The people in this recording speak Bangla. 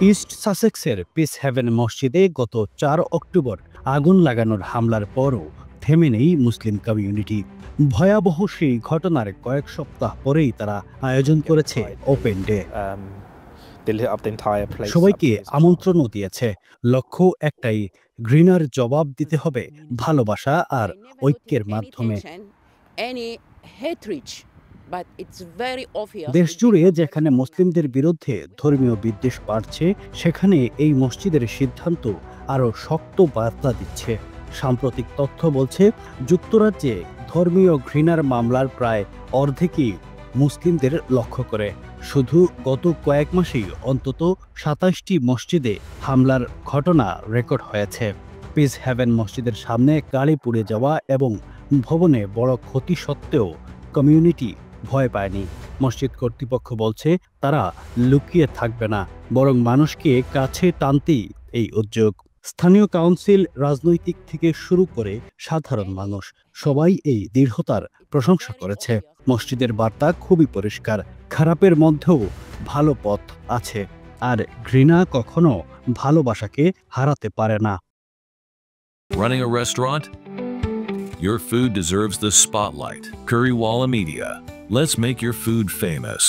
ইস্ট সাসেক্সের পিস হেভেন মসজিদে গত ৪ অক্টোবর আগুন লাগানোর হামলার পরও থেমে নেই মুসলিম কমিউনিটি। ভয়াবহ সেই ঘটনার কয়েক সপ্তাহ পরেই তারা আয়োজন করেছে ওপেন ডে। সবাইকে আমন্ত্রণও দিয়েছে। লক্ষ্য একটাই, ঘৃণার জবাব দিতে হবে ভালোবাসা আর ঐক্যের মাধ্যমে। দেশজুড়ে যেখানে মুসলিমদের বিরুদ্ধে ধর্মীয় বিদ্বেষ বাড়ছে, সেখানে এই মসজিদের সিদ্ধান্ত আরও শক্ত বার্তা দিচ্ছে। সাম্প্রতিক তথ্য বলছে, যুক্তরাজ্যে ধর্মীয় ঘৃণার মামলার প্রায় অর্ধেকই মুসলিমদের লক্ষ্য করে। শুধু গত কয়েক মাসেই অন্তত ২৭টি মসজিদে হামলার ঘটনা রেকর্ড হয়েছে। পিস হেভেন মসজিদের সামনে গাড়ি পুড়ে যাওয়া এবং ভবনে বড় ক্ষতি সত্ত্বেও কমিউনিটি ভয় পায়নি। মসজিদ কর্তৃপক্ষ বলছে, তারা লুকিয়ে থাকবে না, বরং মানুষকে কাছে টানতেই এই উদ্যোগ। স্থানীয় কাউন্সিল, রাজনৈতিক থেকে শুরু করে সাধারণ মানুষ সবাই এই দৃঢ়তার প্রশংসা করেছে। মসজিদের বার্তা খুবই পরিষ্কার, খারাপের মধ্যেও ভালো পথ আছে, আর ঘৃণা কখনো ভালোবাসাকে হারাতে পারে না। Running a restaurant? Your food deserves the spotlight. Currywalla Media. Let's make your food famous.